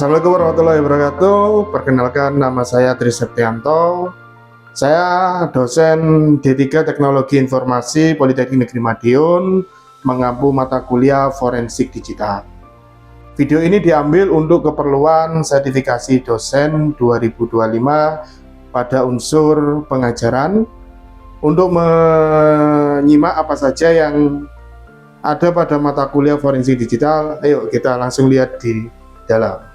Assalamualaikum warahmatullahi wabarakatuh. Perkenalkan, nama saya Tri Septianto. Saya dosen D3 Teknologi Informasi Politeknik Negeri Madiun, mengampu mata kuliah Forensik Digital. Video ini diambil untuk keperluan sertifikasi dosen 2025 pada unsur pengajaran, untuk menyimak apa saja yang ada pada mata kuliah Forensik Digital. Ayo kita langsung lihat di dalam.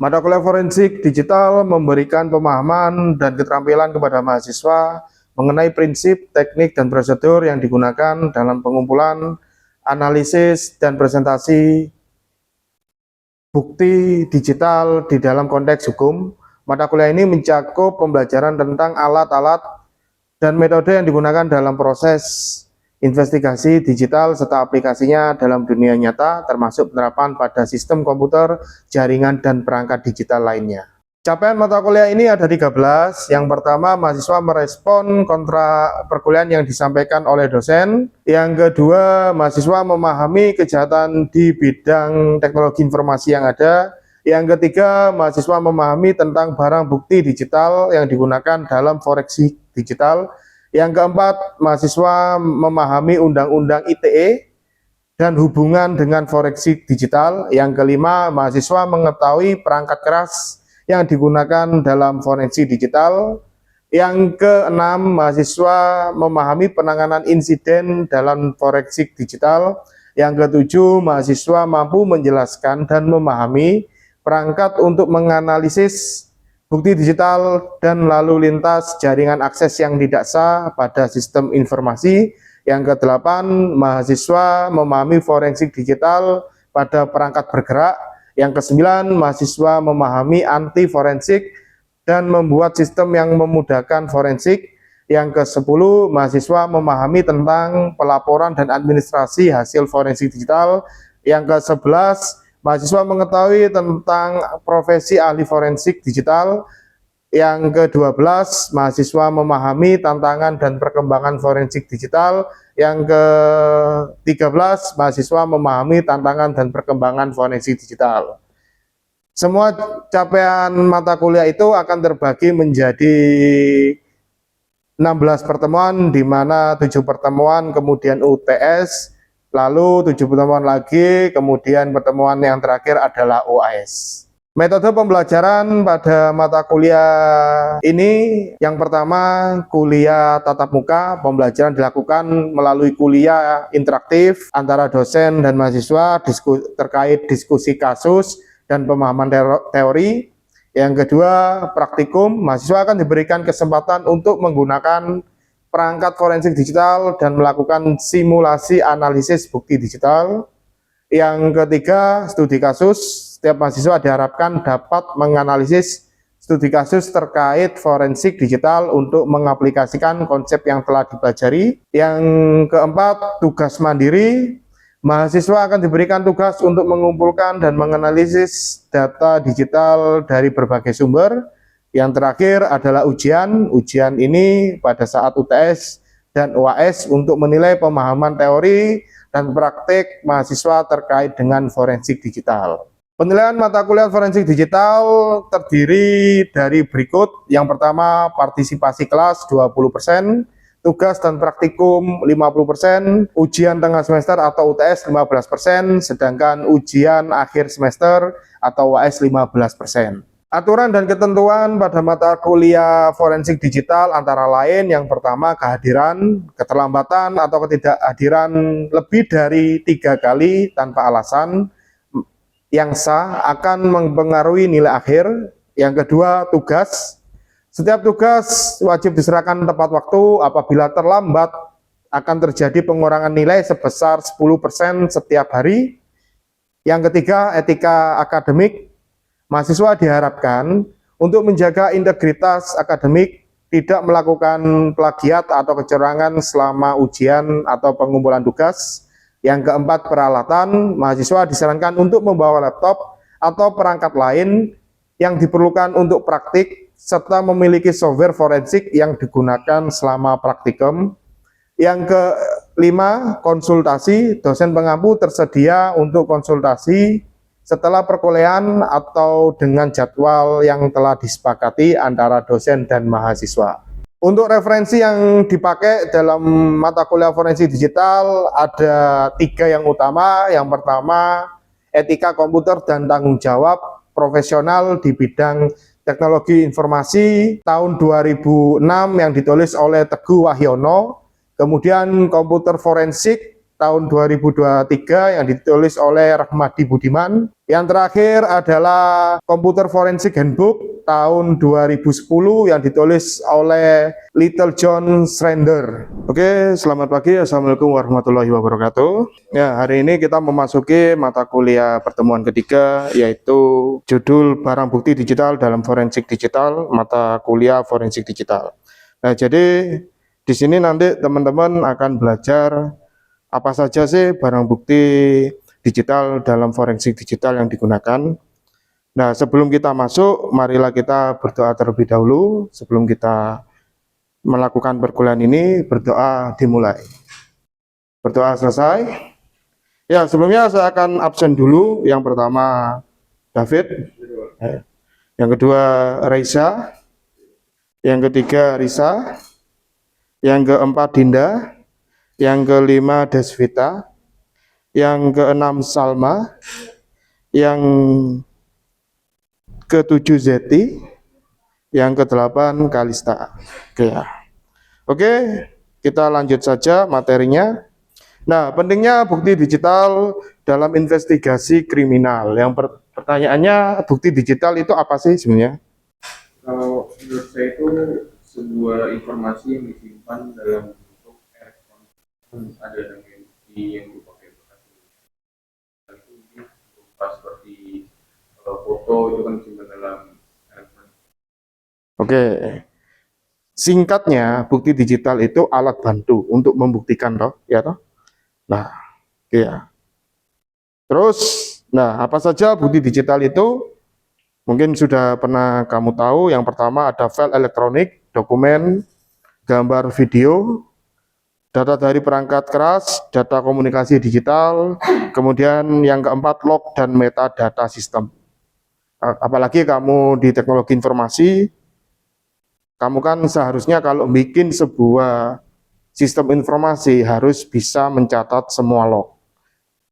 Mata kuliah Forensik Digital memberikan pemahaman dan keterampilan kepada mahasiswa mengenai prinsip, teknik, dan prosedur yang digunakan dalam pengumpulan, analisis, dan presentasi bukti digital di dalam konteks hukum. Mata kuliah ini mencakup pembelajaran tentang alat-alat dan metode yang digunakan dalam proses investigasi digital serta aplikasinya dalam dunia nyata, termasuk penerapan pada sistem komputer, jaringan, dan perangkat digital lainnya. Capaian mata kuliah ini ada 13. Yang pertama, mahasiswa merespon kontra perkuliahan yang disampaikan oleh dosen. Yang kedua, mahasiswa memahami kejahatan di bidang teknologi informasi yang ada. Yang ketiga, mahasiswa memahami tentang barang bukti digital yang digunakan dalam forensik digital. Yang keempat, mahasiswa memahami Undang-Undang ITE dan hubungan dengan forensik digital. Yang kelima, mahasiswa mengetahui perangkat keras yang digunakan dalam forensik digital. Yang keenam, mahasiswa memahami penanganan insiden dalam forensik digital. Yang ketujuh, mahasiswa mampu menjelaskan dan memahami perangkat untuk menganalisis bukti digital dan lalu lintas jaringan akses yang tidak sah pada sistem informasi. Yang kedelapan, mahasiswa memahami forensik digital pada perangkat bergerak. Yang kesembilan, mahasiswa memahami anti forensik dan membuat sistem yang memudahkan forensik. Yang kesepuluh, mahasiswa memahami tentang pelaporan dan administrasi hasil forensik digital. Yang kesebelas, mahasiswa mengetahui tentang profesi ahli forensik digital. Yang ke-12, mahasiswa memahami tantangan dan perkembangan forensik digital. Yang ke-13, mahasiswa memahami tantangan dan perkembangan forensik digital. Semua capaian mata kuliah itu akan terbagi menjadi 16 pertemuan, di mana 7 pertemuan kemudian UTS, lalu 7 pertemuan lagi, kemudian pertemuan yang terakhir adalah UAS. Metode pembelajaran pada mata kuliah ini, yang pertama, kuliah tatap muka. Pembelajaran dilakukan melalui kuliah interaktif antara dosen dan mahasiswa terkait diskusi kasus dan pemahaman teori. Yang kedua, praktikum. Mahasiswa akan diberikan kesempatan untuk menggunakan perangkat forensik digital dan melakukan simulasi analisis bukti digital. Yang ketiga, studi kasus. Setiap mahasiswa diharapkan dapat menganalisis studi kasus terkait forensik digital untuk mengaplikasikan konsep yang telah dipelajari. Yang keempat, tugas mandiri. Mahasiswa akan diberikan tugas untuk mengumpulkan dan menganalisis data digital dari berbagai sumber. Yang terakhir adalah ujian. Ujian ini pada saat UTS dan UAS untuk menilai pemahaman teori dan praktik mahasiswa terkait dengan forensik digital. Penilaian mata kuliah forensik digital terdiri dari berikut. Yang pertama, partisipasi kelas 20%, tugas dan praktikum 50%, ujian tengah semester atau UTS 15%, sedangkan ujian akhir semester atau UAS 15%. Aturan dan ketentuan pada mata kuliah forensik digital antara lain, yang pertama, kehadiran, keterlambatan atau ketidakhadiran lebih dari 3 kali tanpa alasan yang sah akan mempengaruhi nilai akhir. Yang kedua, tugas. Setiap tugas wajib diserahkan tepat waktu. Apabila terlambat, akan terjadi pengurangan nilai sebesar 10% setiap hari. Yang ketiga, etika akademik. Mahasiswa diharapkan untuk menjaga integritas akademik, tidak melakukan plagiat atau kecurangan selama ujian atau pengumpulan tugas. Yang keempat, peralatan. Mahasiswa disarankan untuk membawa laptop atau perangkat lain yang diperlukan untuk praktik, serta memiliki software forensik yang digunakan selama praktikum. Yang 5. Konsultasi. Dosen pengampu tersedia untuk konsultasi setelah perkuliahan atau dengan jadwal yang telah disepakati antara dosen dan mahasiswa. Untuk referensi yang dipakai dalam mata kuliah forensik digital ada 3 yang utama. Yang pertama, etika komputer dan tanggung jawab profesional di bidang teknologi informasi tahun 2006 yang ditulis oleh Teguh Wahyono. Kemudian komputer forensik tahun 2023 yang ditulis oleh Rahmadi Budiman. Yang terakhir adalah komputer forensik handbook tahun 2010 yang ditulis oleh Little John Schrader. Oke, selamat pagi. Assalamualaikum warahmatullahi wabarakatuh. Ya, hari ini kita memasuki mata kuliah pertemuan ketiga, yaitu judul barang bukti digital dalam forensik digital, mata kuliah forensik digital. Nah, jadi di sini nanti teman-teman akan belajar apa saja sih barang bukti digital dalam forensik digital yang digunakan. Nah, sebelum kita masuk, marilah kita berdoa terlebih dahulu. Sebelum kita melakukan perkuliahan ini, berdoa dimulai. Berdoa selesai. Ya, sebelumnya saya akan absen dulu. Yang pertama David, yang kedua Reisa, yang ketiga Risa, yang keempat Dinda, yang kelima Desvita, yang keenam Salma, yang ketujuh Zeti, yang kedelapan Kalista. Oke, kita lanjut saja materinya. Nah, pentingnya bukti digital dalam investigasi kriminal. Yang pertanyaannya, bukti digital itu apa sih sebenarnya? Kalau menurut saya itu sebuah informasi yang disimpan dalam bentuk elektronik, ada dengan bukti yang berupa kertas. Itu mungkin berupa seperti foto itu kan disimpan dalam elektronik. Oke, singkatnya bukti digital itu alat bantu untuk membuktikan toh, ya toh. Nah, ya. Terus, nah apa saja bukti digital itu? Mungkin sudah pernah kamu tahu. Yang pertama ada file elektronik, dokumen, gambar, video, data dari perangkat keras, data komunikasi digital, kemudian yang keempat log dan metadata sistem. Apalagi kamu di teknologi informasi, kamu kan seharusnya kalau bikin sebuah sistem informasi harus bisa mencatat semua log.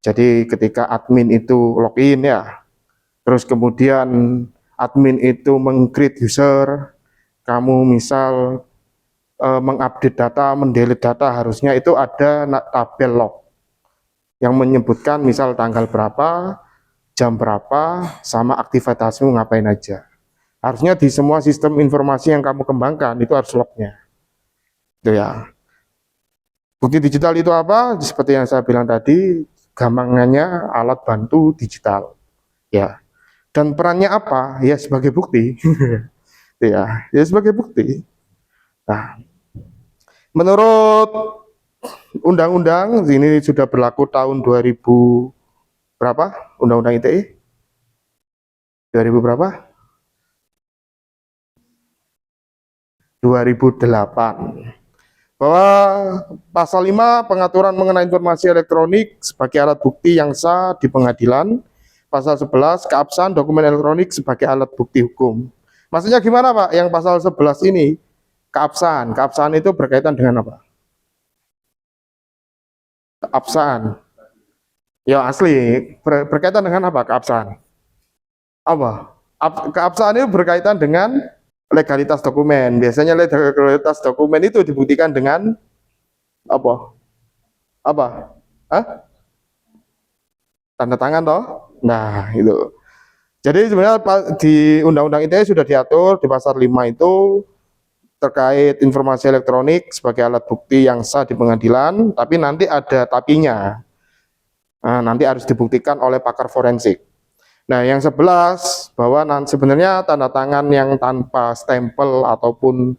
Jadi ketika admin itu login ya, terus kemudian admin itu meng-create user, kamu misal mengupdate data, mendelete data, harusnya itu ada tabel log yang menyebutkan misal tanggal berapa, jam berapa, sama aktivitasmu ngapain aja. Harusnya di semua sistem informasi yang kamu kembangkan itu harus lognya. Itu ya. Bukti digital itu apa? Seperti yang saya bilang tadi, gampangannya alat bantu digital. Ya. Dan perannya apa? Ya sebagai bukti. ya sebagai bukti. Nah, menurut undang-undang ini sudah berlaku tahun 2000 berapa? Undang-undang ITE? 2000 berapa? 2008. Bahwa pasal 5 pengaturan mengenai informasi elektronik sebagai alat bukti yang sah di pengadilan. Pasal 11 keabsahan dokumen elektronik sebagai alat bukti hukum. Maksudnya gimana Pak? Yang pasal 11 ini keabsahan. Keabsahan itu berkaitan dengan apa? Keabsahan. Ya asli, berkaitan dengan apa keabsahan? Apa? Keabsahan itu berkaitan dengan legalitas dokumen. Biasanya legalitas dokumen itu dibuktikan dengan apa? Apa? Hah? Tanda tangan toh? Nah, itu. Jadi sebenarnya di Undang-Undang ITE sudah diatur di pasal 5 itu terkait informasi elektronik sebagai alat bukti yang sah di pengadilan, tapi nanti ada tapinya. Nah, nanti harus dibuktikan oleh pakar forensik. Nah, yang 11 bahwa sebenarnya tanda tangan yang tanpa stempel ataupun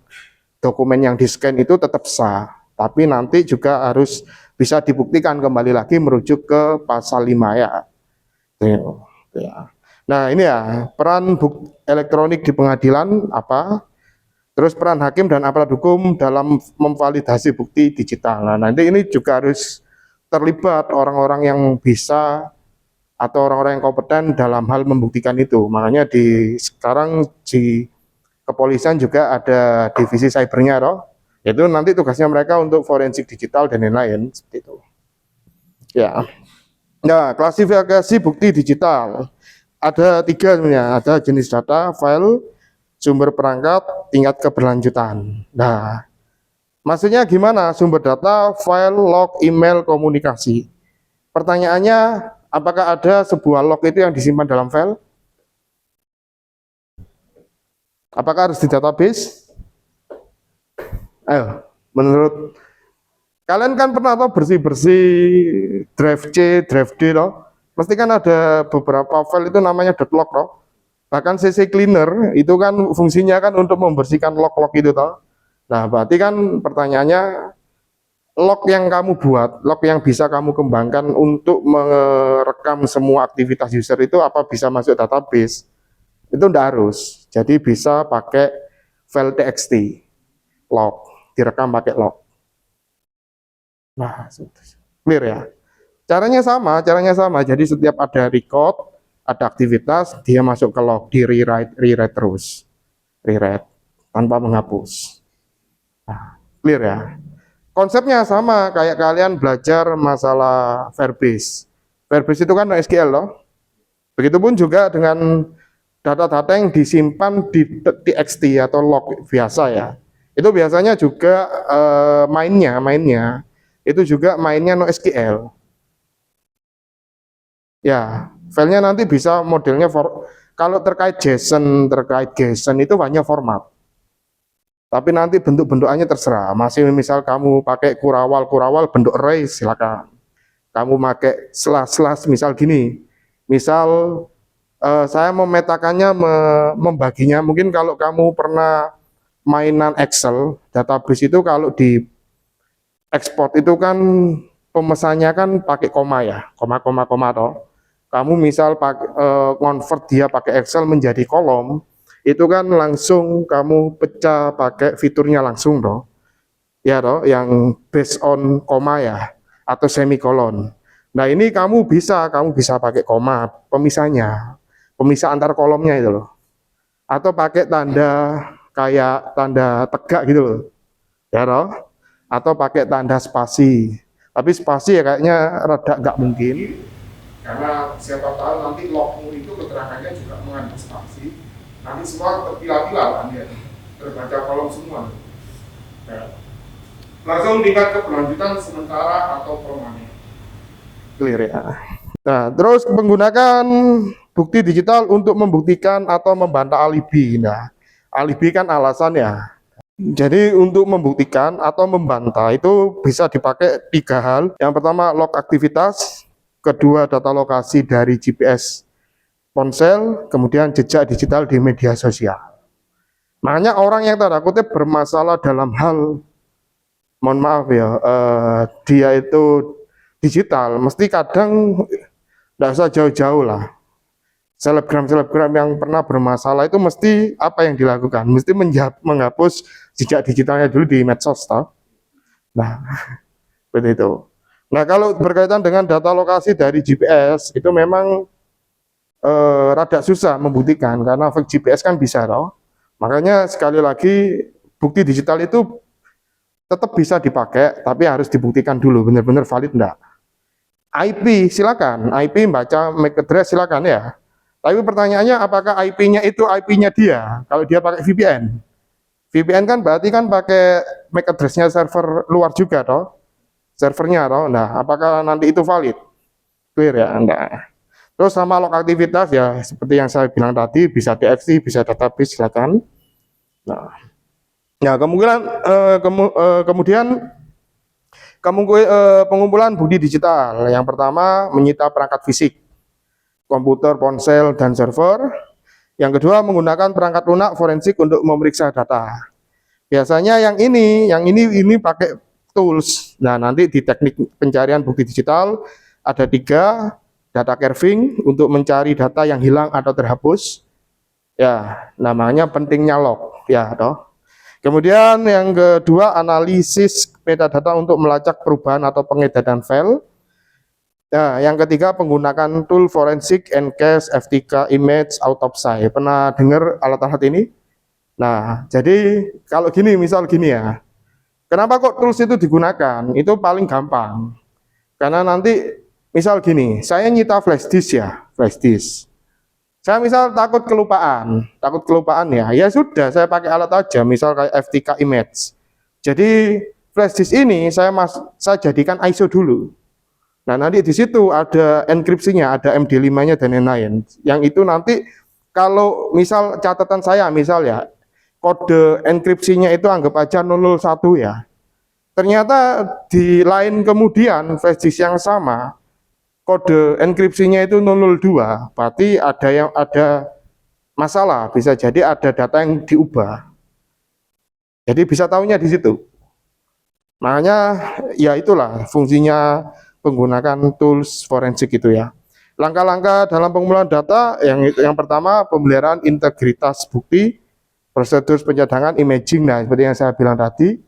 dokumen yang di-scan itu tetap sah, tapi nanti juga harus bisa dibuktikan kembali lagi merujuk ke pasal 5 ya. Nah, ini ya, peran bukti elektronik di pengadilan apa? Terus peran hakim dan aparat hukum dalam memvalidasi bukti digital. Nah, nanti ini juga harus terlibat orang-orang yang bisa atau orang-orang yang kompeten dalam hal membuktikan itu. Makanya sekarang di kepolisian juga ada divisi cybernya, toh. Itu nanti tugasnya mereka untuk forensik digital dan lain-lain seperti itu. Ya. Nah, klasifikasi bukti digital ada 3 sebenarnya. Ada jenis data, file, sumber perangkat, tingkat keberlanjutan. Nah, maksudnya gimana? Sumber data, file, log, email, komunikasi. Pertanyaannya, apakah ada sebuah log itu yang disimpan dalam file? Apakah harus di database? Ayo, menurut kalian kan pernah tahu bersih-bersih drive C, drive D loh. Mesti kan ada beberapa file itu namanya .log loh. Bahkan CC cleaner itu kan fungsinya kan untuk membersihkan log-log itu toh. Nah, berarti kan pertanyaannya log yang kamu buat, log yang bisa kamu kembangkan untuk merekam semua aktivitas user itu apa bisa masuk database? Itu enggak harus. Jadi bisa pakai file txt log, direkam pakai log. Nah, clear ya. Caranya sama. Jadi setiap ada record, ada aktivitas, dia masuk ke log, di rewrite terus. Rewrite tanpa menghapus. Nah, clear ya. Konsepnya sama kayak kalian belajar masalah Firebase. Firebase itu kan NoSQL loh. Begitupun juga dengan data-data yang disimpan di txt atau log biasa ya. Itu biasanya juga mainnya itu juga mainnya NoSQL. Ya, filenya nanti bisa modelnya kalau terkait JSON itu hanya format. Tapi nanti bentuk-bentukannya terserah. Masih misal kamu pakai kurawal bentuk array silakan. Kamu pakai slash misal gini. Misal saya memetakannya membaginya mungkin kalau kamu pernah mainan Excel, database itu kalau di ekspor itu kan pemesannya kan pakai koma ya, koma toh. Kamu misal convert dia pakai Excel menjadi kolom, itu kan langsung kamu pecah pakai fiturnya langsung toh. Ya toh, yang based on koma ya atau semikolon. Nah, ini kamu bisa pakai koma pemisahnya. Pemisah antar kolomnya itu loh. Atau pakai tanda kayak tanda tegak gitu loh. Ya toh. Atau pakai tanda spasi. Tapi spasi ya kayaknya rada nggak mungkin. Karena siapa tahu nanti logmu itu keterangannya juga mengandung spasi. Nanti semua terpilah-pilah kan ya. Terbaca kolom semua. Ya. Langsung tingkat keberlanjutan sementara atau permanen. Clear ya. Nah, terus menggunakan bukti digital untuk membuktikan atau membantah alibi. Nah, alibi kan alasan ya. Jadi untuk membuktikan atau membantah itu bisa dipakai 3 hal. Yang pertama log aktivitas, kedua data lokasi dari GPS ponsel, kemudian jejak digital di media sosial. Makanya orang yang tanda kutip bermasalah dalam hal, mohon maaf ya, dia itu digital, mesti kadang tidak usah jauh-jauh lah. Selebgram yang pernah bermasalah itu mesti apa yang dilakukan? Mesti menghapus jejak digitalnya dulu di medsos, toh. Nah, seperti itu. Nah, kalau berkaitan dengan data lokasi dari GPS itu memang rada susah membuktikan karena fake GPS kan bisa, toh. Makanya sekali lagi bukti digital itu tetap bisa dipakai, tapi harus dibuktikan dulu benar-benar valid enggak. IP silakan, IP baca MAC address silakan ya. Tapi pertanyaannya apakah IP-nya itu IP-nya dia? Kalau dia pakai VPN. VPN kan berarti kan pakai MAC address-nya server luar juga toh. Servernya toh. Nah, apakah nanti itu valid? Clear ya, enggak. Terus sama log aktivitas ya seperti yang saya bilang tadi bisa txt, bisa database silakan. Nah, ya kemudian pengumpulan bukti digital. Yang pertama menyita perangkat fisik, komputer, ponsel, dan server. Yang kedua menggunakan perangkat lunak forensik untuk memeriksa data. Biasanya yang ini pakai tools. Nah, nanti di teknik pencarian bukti digital ada 3, data carving untuk mencari data yang hilang atau terhapus. Ya, namanya pentingnya log, ya toh. Kemudian yang kedua, analisis metadata untuk melacak perubahan atau pengedaran file. Nah, yang ketiga, penggunakan tool forensik, Ncache, FTK, image, autopsy. Pernah dengar alat-alat ini? Nah, jadi kalau gini, misal gini ya. Kenapa kok tools itu digunakan? Itu paling gampang. Karena nanti, misal gini, saya nyita flash disk ya, flash disk. Saya misal takut kelupaan ya, ya sudah saya pakai alat aja, misal kayak FTK image. Jadi flash disk ini saya jadikan ISO dulu. Nah, nanti di situ ada enkripsinya, ada MD5-nya dan lain-lain. Yang itu nanti kalau misal catatan saya, misal ya, kode enkripsinya itu anggap aja 001 ya. Ternyata di lain kemudian flash disk yang sama, kode enkripsinya itu 002, berarti ada masalah, bisa jadi ada data yang diubah. Jadi bisa tahunya di situ. Makanya ya itulah fungsinya menggunakan tools forensik itu ya. Langkah-langkah dalam pengumpulan data yang pertama, pemeliharaan integritas bukti, prosedur pencadangan, imaging. Nah, seperti yang saya bilang tadi,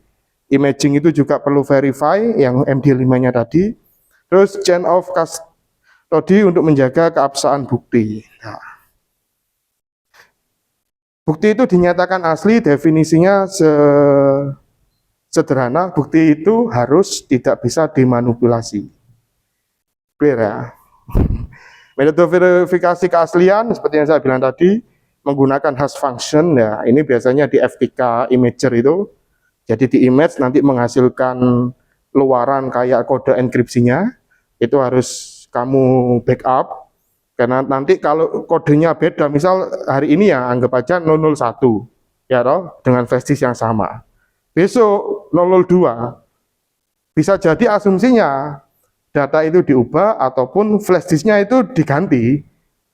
imaging itu juga perlu verify yang MD5-nya tadi. Terus chain of custody untuk menjaga keabsahan bukti. Nah, bukti itu dinyatakan asli, definisinya sederhana, bukti itu harus tidak bisa dimanipulasi. Clear ya? Metode verifikasi keaslian seperti yang saya bilang tadi, menggunakan hash function ya, ini biasanya di FTK imager itu. Jadi di image nanti menghasilkan luaran kayak kode enkripsinya, itu harus kamu backup. Karena nanti kalau kodenya beda, misal hari ini ya anggap aja 001 ya toh, dengan flash disk yang sama. Besok 002 bisa jadi asumsinya data itu diubah ataupun flash disknya itu diganti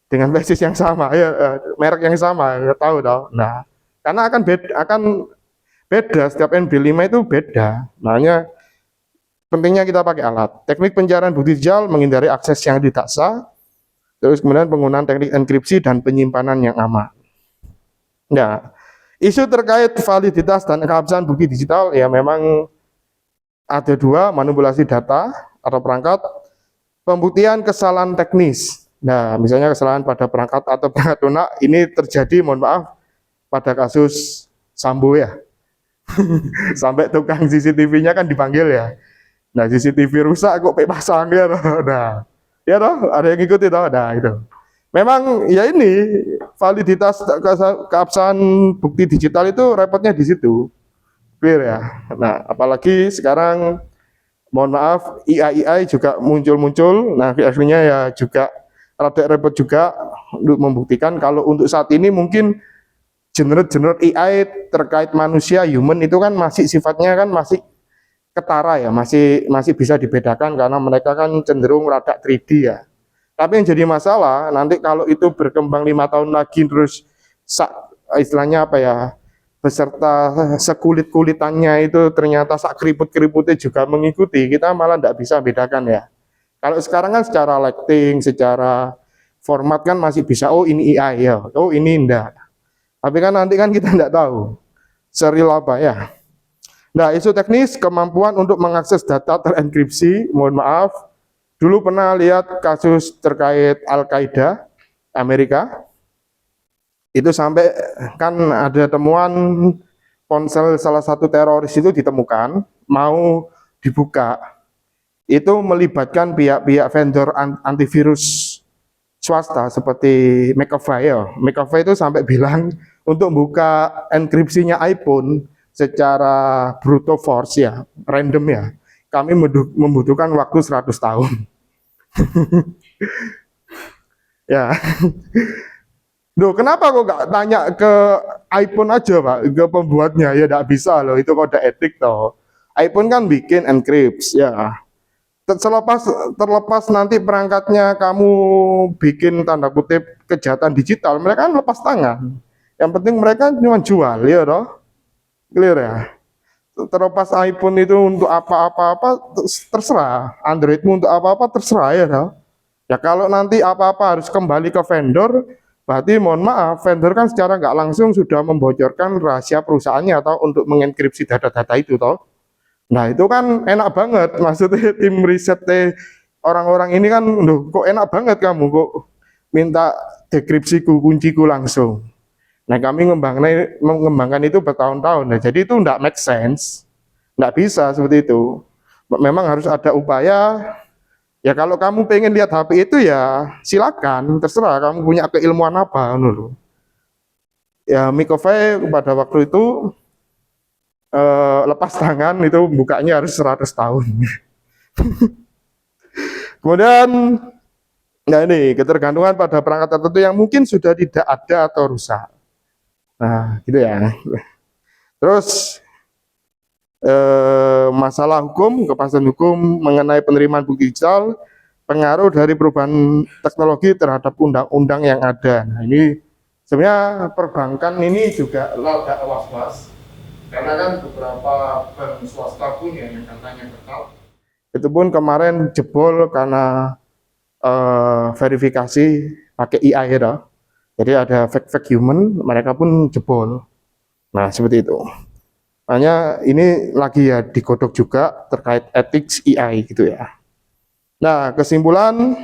dengan flash disk yang sama ya, merek yang sama, ya tahu toh. Nah, karena akan beda setiap NB5 itu beda. Makanya pentingnya kita pakai alat. Teknik pencarian bukti digital menghindari akses yang tidak sah. Terus kemudian penggunaan teknik enkripsi dan penyimpanan yang aman. Nah, isu terkait validitas dan keabsahan bukti digital ya memang ada dua, manipulasi data atau perangkat, pembuktian kesalahan teknis. Nah, misalnya kesalahan pada perangkat atau perangkat lunak, ini terjadi, mohon maaf, pada kasus Sambo ya. Sampai tukang CCTV-nya kan dipanggil ya. Nah, CCTV rusak kok pasang ya. Nah, ya toh, ada yang ngikuti toh, nah itu. Memang ya ini validitas keabsahan bukti digital itu repotnya di situ. Clear ya. Nah, apalagi sekarang mohon maaf AI juga muncul. Nah, akhirnya ya juga rada repot juga untuk membuktikan kalau untuk saat ini mungkin generate AI terkait manusia human itu kan masih sifatnya kan masih ketara ya, masih bisa dibedakan karena mereka kan cenderung rada 3D ya. Tapi yang jadi masalah nanti kalau itu berkembang 5 tahun lagi terus istilahnya apa ya, beserta sekulit-kulitannya itu ternyata sak keriput-keriputnya juga mengikuti, kita malah tidak bisa bedakan ya. Kalau sekarang kan secara lighting, secara format kan masih bisa, oh ini AI ya, oh ini enggak. Tapi kan nanti kan kita tidak tahu seril apa ya. Nah, isu teknis kemampuan untuk mengakses data terenkripsi, mohon maaf, dulu pernah lihat kasus terkait Al-Qaeda Amerika, itu sampai kan ada temuan ponsel salah satu teroris itu ditemukan, mau dibuka, itu melibatkan pihak-pihak vendor antivirus swasta seperti McAfee ya. McAfee itu sampai bilang untuk buka enkripsinya iPhone secara brute force ya, random ya, kami membutuhkan waktu 100 tahun. Ya. Loh, kenapa kok nggak tanya ke iPhone aja, Pak, ke pembuatnya? Ya nggak bisa loh, itu kode etik toh. iPhone kan bikin encrypt ya. Terlepas nanti perangkatnya kamu bikin tanda kutip kejahatan digital, mereka kan lepas tangan. Yang penting mereka cuma jual ya toh. Clear ya. Terlepas iPhone itu untuk apa-apa terserah, Androidmu untuk apa-apa terserah ya toh. Ya kalau nanti apa-apa harus kembali ke vendor, berarti mohon maaf, vendor kan secara nggak langsung sudah membocorkan rahasia perusahaannya atau untuk mengenkripsi data-data itu toh. Nah itu kan enak banget, maksudnya tim riset orang-orang ini kan, loh kok enak banget kamu kok minta dekripsiku, kunciku langsung. Nah kami mengembangkan itu bertahun-tahun, nah jadi itu nggak make sense, nggak bisa seperti itu. Memang harus ada upaya. Ya kalau kamu pengen lihat HP itu ya silakan, terserah kamu punya keilmuan apa, loh. Ya Microfy pada waktu itu lepas tangan itu bukanya harus 100 tahun. Kemudian, nah ini ketergantungan pada perangkat tertentu yang mungkin sudah tidak ada atau rusak. Nah, gitu ya. Terus masalah hukum, kepastian hukum mengenai penerimaan bukti digital, pengaruh dari perubahan teknologi terhadap undang-undang yang ada. Nah, ini sebenarnya perbankan ini juga agak was-was. Karena kan beberapa bank swasta pun yang katanya ketat, itu pun kemarin jebol karena verifikasi pakai AI ya. Jadi ada fake human, mereka pun jebol. Nah seperti itu. Makanya ini lagi ya digodok juga terkait ethics AI gitu ya. Nah kesimpulan,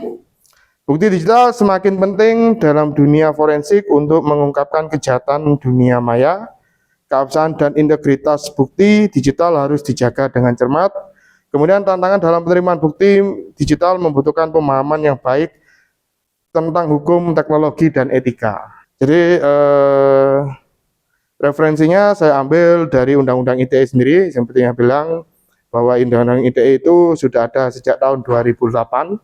bukti digital semakin penting dalam dunia forensik untuk mengungkapkan kejahatan dunia maya. Keabsahan dan integritas bukti digital harus dijaga dengan cermat. Kemudian tantangan dalam penerimaan bukti digital membutuhkan pemahaman yang baik tentang hukum, teknologi, dan etika. Jadi referensinya saya ambil dari Undang-Undang ITE sendiri, seperti yang bilang bahwa Undang-Undang ITE itu sudah ada sejak tahun 2008.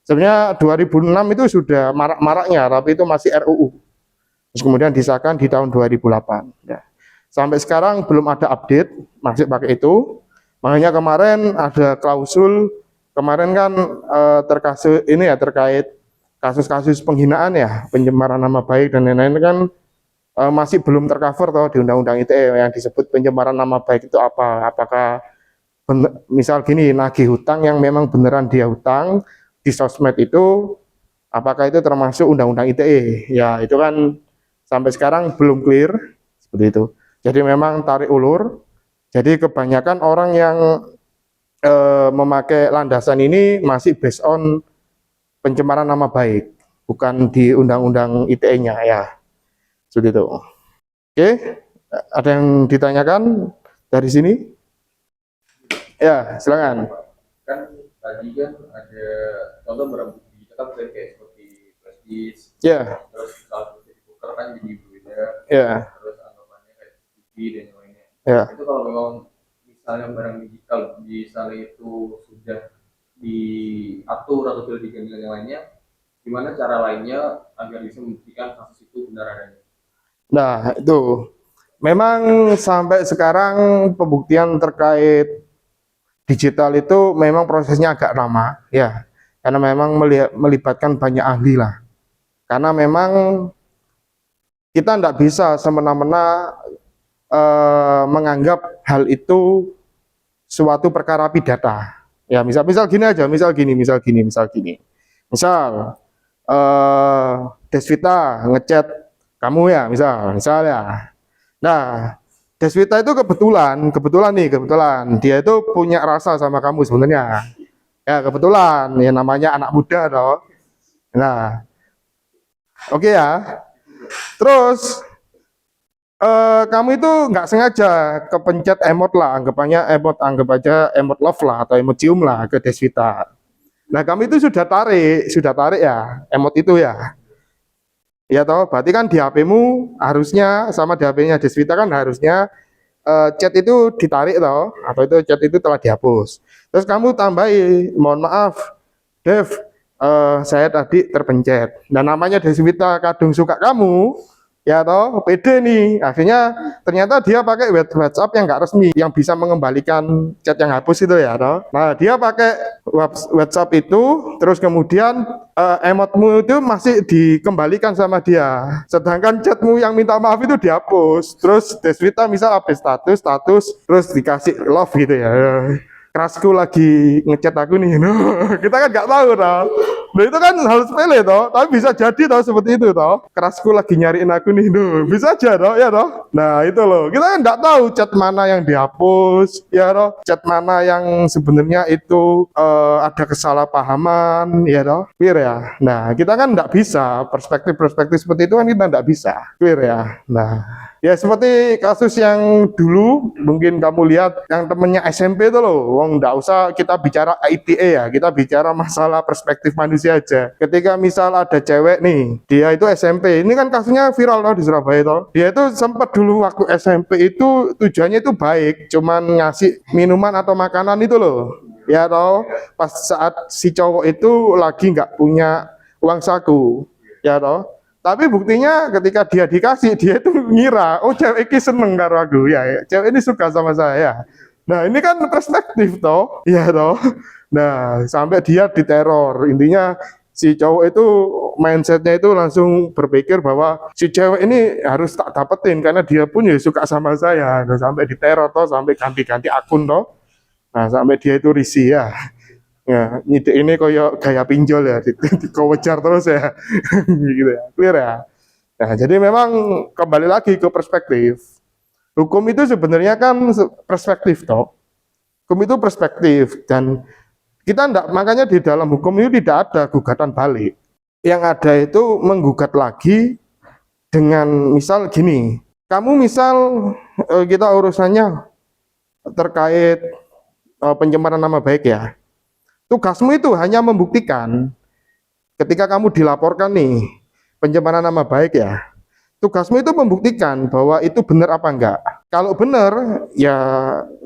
Sebenarnya 2006 itu sudah marak-maraknya, tapi itu masih RUU. Terus kemudian disahkan di tahun 2008. Ya. Sampai sekarang belum ada update, masih pakai itu. Makanya kemarin ada klausul, kemarin kan terkait kasus-kasus penghinaan ya, pencemaran nama baik dan lain-lain kan masih belum tercover toh di Undang-Undang ITE yang disebut pencemaran nama baik itu apa? Apakah misal gini, nagih hutang yang memang beneran dia hutang di sosmed itu, apakah itu termasuk Undang-Undang ITE? Ya itu kan sampai sekarang belum clear seperti itu. Jadi memang tarik ulur. Jadi kebanyakan orang yang memakai landasan ini masih based on pencemaran nama baik, bukan di Undang-Undang ITE-nya ya. Seperti itu. Oke, ada yang ditanyakan dari sini? Ya, silakan. Kan tadi kan ada contoh barang bukti digital kan kayak seperti flash disk, Ya, terus kalau ditukar kan jadi berbeda, ya, terus anggapannya kayak TV dan yang lainnya. ya. Itu kalau memang misalnya barang digital misalnya itu sudah diatur atau sudah diganti dengan yang lainnya, gimana cara lainnya agar bisa membuktikan kasus itu benar adanya? Nah, itu memang sampai sekarang pembuktian terkait digital itu memang prosesnya agak lama ya, karena memang melibatkan banyak ahli lah. Karena memang kita tidak bisa semena-mena menganggap hal itu suatu perkara pidata. Ya, misal gini aja, misal gini. Misal Desvita ngechat kamu ya, misal ya. Nah, Desvita itu kebetulan dia itu punya rasa sama kamu sebenarnya. Ya, kebetulan ya namanya anak muda toh. Nah, oke ya. Terus kamu itu nggak sengaja kepencet emot lah, anggap aja emot love lah atau emot cium lah ke Desvita. Nah kami itu sudah tarik ya emot itu ya. Ya toh, berarti kan di HP-mu harusnya sama di HP-nya Desvita kan harusnya chat itu ditarik toh, atau itu chat itu telah dihapus. Terus kamu tambahi, mohon maaf, Dev, saya tadi terpencet. Dan namanya Desvita kadung suka kamu, ya toh, pede nih. Akhirnya ternyata dia pakai WhatsApp yang nggak resmi, yang bisa mengembalikan chat yang hapus itu ya toh. Nah dia pakai WhatsApp itu, terus kemudian emotmu itu masih dikembalikan sama dia. Sedangkan chatmu yang minta maaf itu dihapus. Terus Desvita misal update status, terus dikasih love gitu ya. Kerasku lagi ngechat aku nih, kita kan nggak tahu toh. Nah itu kan hal sepele toh, tapi bisa jadi toh seperti itu toh. Kerasku lagi nyariin aku nih, tuh bisa aja toh, ya toh. Nah itu loh, kita kan nggak tahu chat mana yang dihapus, ya toh, chat mana yang sebenarnya itu ada kesalahpahaman, ya toh, clear ya. Nah kita kan nggak bisa perspektif seperti itu kan kita nggak bisa, clear ya. Nah ya seperti kasus yang dulu mungkin kamu lihat yang temennya SMP itu loh, wong nggak usah kita bicara ITE ya, kita bicara masalah perspektif manusia aja. Ketika misal ada cewek nih, dia itu SMP, ini kan kasusnya viral loh di Surabaya itu. Dia itu sempat dulu waktu SMP itu tujuannya itu baik, cuman ngasih minuman atau makanan itu loh, ya toh. Pas saat si cowok itu lagi nggak punya uang saku, ya toh. Tapi buktinya ketika dia dikasih, dia itu ngira, oh cewek ini seneng karo aku, ya, cewek ini suka sama saya. Nah ini kan perspektif toh, ya toh. Nah sampai dia diteror, intinya si cowok itu mindsetnya itu langsung berpikir bahwa si cewek ini harus tak dapetin karena dia pun ya suka sama saya. Nah, sampai diteror toh, sampai ganti-ganti akun toh. Nah sampai dia itu risih ya. Ya, nyidik ini koyo gaya pinjol ya, dikowejar terus ya, gitu ya, clear ya. Nah, jadi memang kembali lagi ke perspektif. Hukum itu sebenarnya kan perspektif toh. Hukum itu perspektif dan kita enggak, makanya di dalam hukum itu tidak ada gugatan balik. Yang ada itu menggugat lagi dengan misal gini, kamu misal kita urusannya terkait pencemaran nama baik ya. Tugasmu itu hanya membuktikan ketika kamu dilaporkan nih pencemaran nama baik ya. Tugasmu itu membuktikan bahwa itu benar apa enggak. Kalau benar ya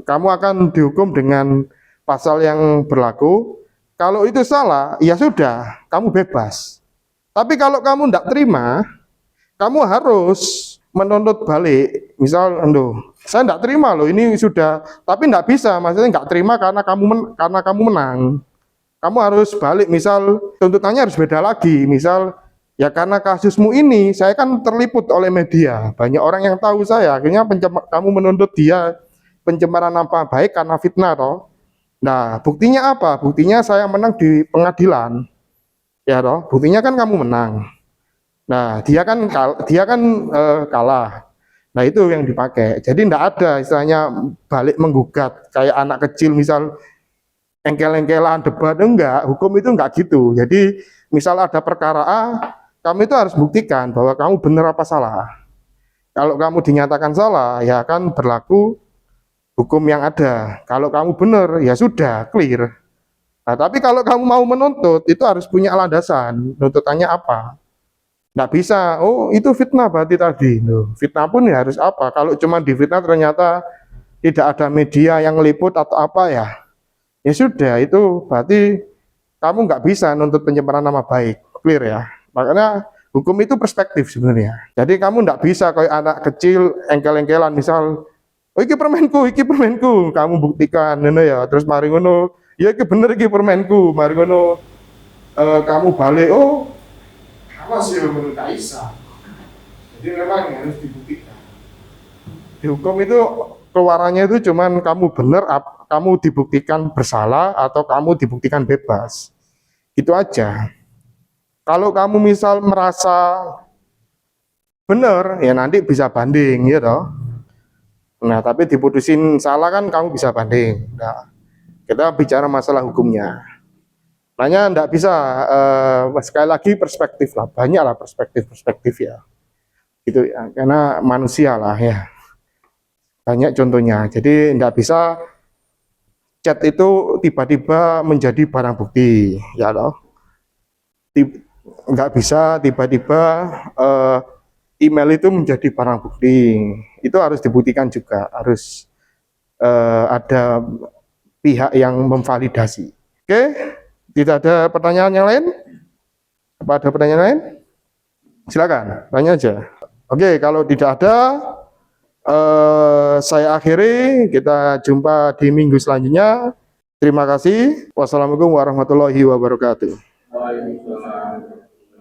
kamu akan dihukum dengan pasal yang berlaku. Kalau itu salah ya sudah, kamu bebas. Tapi kalau kamu enggak terima, kamu harus menuntut balik. Misal, saya enggak terima loh ini sudah, tapi enggak bisa, maksudnya enggak terima karena kamu menang. Kamu harus balik, misal tuntutannya harus beda lagi, misal ya karena kasusmu ini saya kan terliput oleh media, banyak orang yang tahu saya, akhirnya kamu menuntut dia pencemaran nama baik karena fitnah toh. Nah buktinya apa? Buktinya saya menang di pengadilan, ya toh, buktinya kan kamu menang. Nah dia kan kalah. Nah itu yang dipakai, jadi tidak ada istilahnya balik menggugat kayak anak kecil misal engkel-engkelan debat, enggak, hukum itu enggak gitu. Jadi misal ada perkara A, kamu itu harus buktikan bahwa kamu benar apa salah. Kalau kamu dinyatakan salah, ya kan berlaku hukum yang ada. Kalau kamu benar, ya sudah, clear. Nah, tapi kalau kamu mau menuntut, itu harus punya landasan. Nuntutannya apa? Enggak bisa, oh itu fitnah berarti tadi. Fitnah pun ya harus apa? Kalau cuma di fitnah ternyata tidak ada media yang meliput atau apa ya, ya sudah, itu berarti kamu nggak bisa nuntut pencemaran nama baik, clear ya. Makanya hukum itu perspektif sebenarnya. Jadi kamu nggak bisa kayak anak kecil engkel-engkelan, misal, oh iki permenku, kamu buktikan, ya. Terus mari ngono, ya iki bener iki permenku, mari ngono, kamu balik, oh, awas ya menurut Aisyah. Jadi memang harus dibuktikan. Di hukum itu keluarannya itu cuman kamu benar, kamu dibuktikan bersalah atau kamu dibuktikan bebas. Itu aja. Kalau kamu misal merasa benar, ya nanti bisa banding, ya toh. Nah, tapi diputusin salah kan kamu bisa banding. Nah, kita bicara masalah hukumnya. Makanya enggak bisa, sekali lagi perspektif lah, banyak lah perspektif ya. Gitu ya, karena manusia lah ya. Banyak contohnya. Jadi enggak bisa chat itu tiba-tiba menjadi barang bukti, ya loh. Nggak bisa tiba-tiba email itu menjadi barang bukti. Itu harus dibuktikan juga, harus ada pihak yang memvalidasi. Oke, tidak ada pertanyaan yang lain? Apa ada pertanyaan lain? Silakan, tanya aja. Oke, kalau tidak ada, saya akhiri. Kita jumpa di minggu selanjutnya. Terima kasih. Wassalamualaikum warahmatullahi wabarakatuh. Waalaikumsalam.